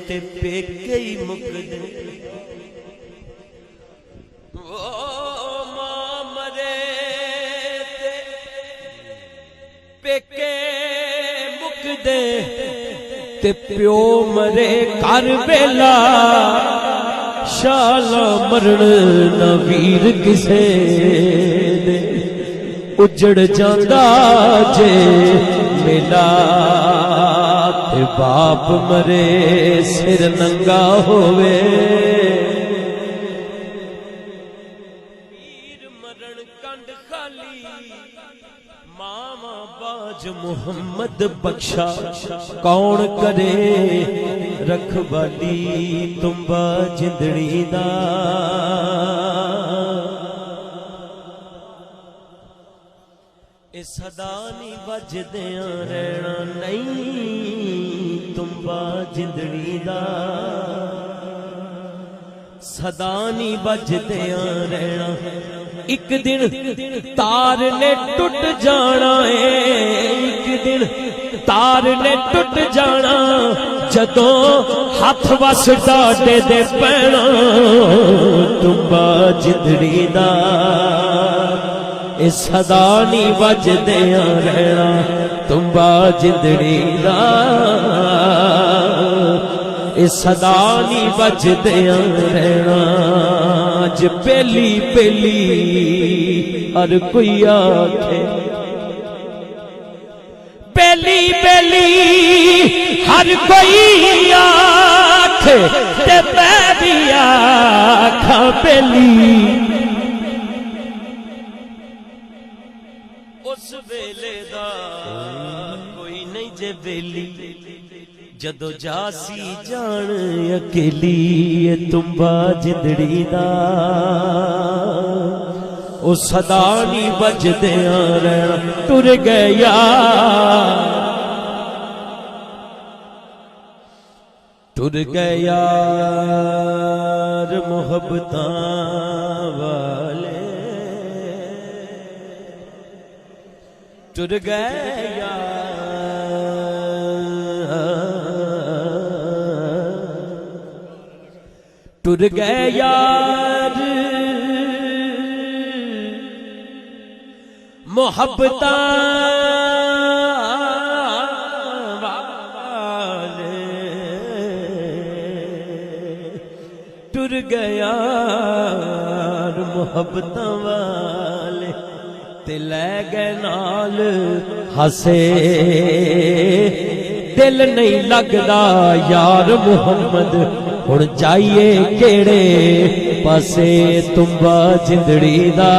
ते पेके ही मुकदे। मां मरे ते पेके मुकदे ते प्यो मरे कर वेला। शाला मरण न वीर किसे दे उजड़ जांदा जे मेला। ते बाप मरे सिर नंगा होवे। वीर मरण कंड खाली मामा बाज मुहम्मद बख्शा। कौन करे रखवाली तुम्बा जिंदड़ी दा। सदा नहीं बजदियां रहना नहीं तुम्बा जिंदड़ी दा। सदा नहीं बजदियां रहना एक दिन तार ने टुट जाना है। एक दिन तार ने टुट जाना जदों हाथ वस डाडे दे पैना तुम्बा जिंदड़ी दा। सदा नहीं बजदियां रहना तुम्बा जिंदड़ी दा। सदा नहीं बजदियां रहना। अज पहली पहली हर कोई आखे पहली पहली हर कोई आखे ते मैं भी आखा पहली। उस वेले दा कोई नहीं जे बेली जदों जासी जान अकेली तुम्बा जिंदड़ी दा। ओ सदा नहीं बजदियां रहना टुर गया टुर गया मुहब्बतां वाले। टुर गया टुर गए यार मोहब्बतां वाले। टुर गया मोहब्बतां वाले ते लै गए नाल हसे। दिल नहीं लगदा यार मुहम्मद हुण जाइए केड़े पासे तुम्बा जिंदड़ी दा।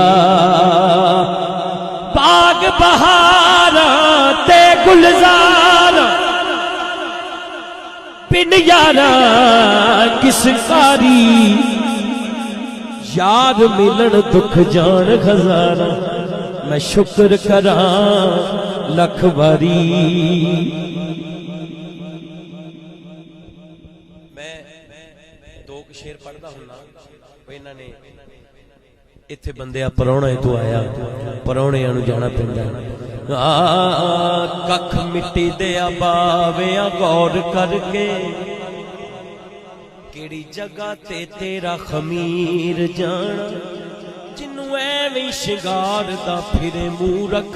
बाग बहारा ते गुलजार बिन यारा किस कारी। यार मिलन दुख जान खजाना मैं शुक्र करा लख बारी। शेर पढ़दा हुन्ना इन्होंने इत्थे बंदिया परौणे तू आया परौणियां नूं जाना पैंदा। कख मिट्टी दे बाविया गौर करके केड़ी जगह ते तेरा खमीर जाना। जिन्नू एवें शिंगार दा फिरे मुंह रख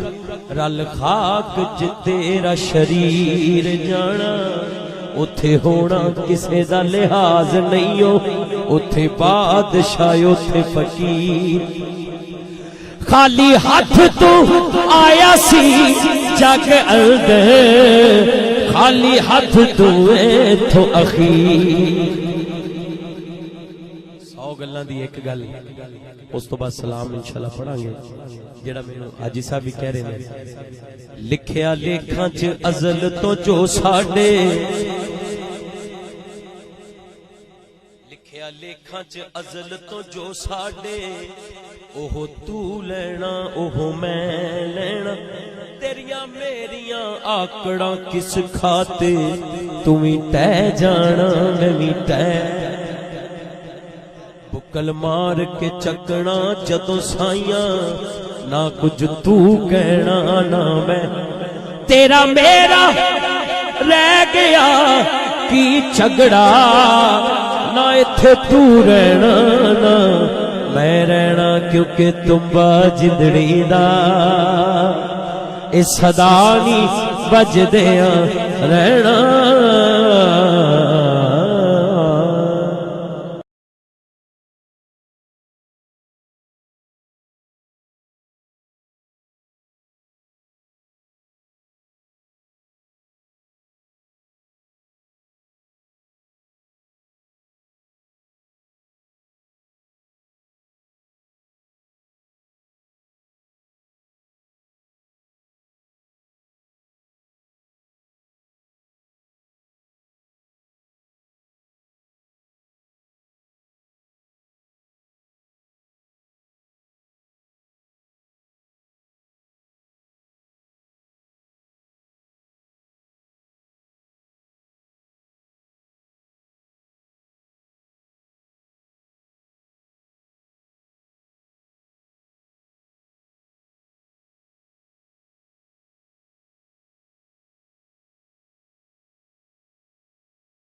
रल खाक च तेरा शरीर जाना। उथे होना किसे दा लिहाज नहीं हो उथे बादशाह उथे फकीर। खाली हाथ तू आया सी जग अंदर खाली हाथ तू इथों अखीर। 100 गल्लां दी एक गल उस तो बाद सलाम इंशाअल्लाह पढ़ांगे। जेड़ा मैनू हाजी साहब भी कह रहे हैं लिखिया लेखां च अज़ल तो जो साडे लिखिया लेखां च अज़ल तो जो साडे ओहो तू लेना ओहो मैं लेना। तेरिया मेरिया आकड़ा किस खाते तू भी तै जाना मैं भी तै। बुकल मार के चकना जदों साइया ना कुछ तू कहना ना मैं। तेरा मेरा रह गया की झगड़ा ना इत्थे तू रहना ना मैं रहना क्योंकि तुम्बा जिंदड़ी दा ए सदा नी बजदियां रहना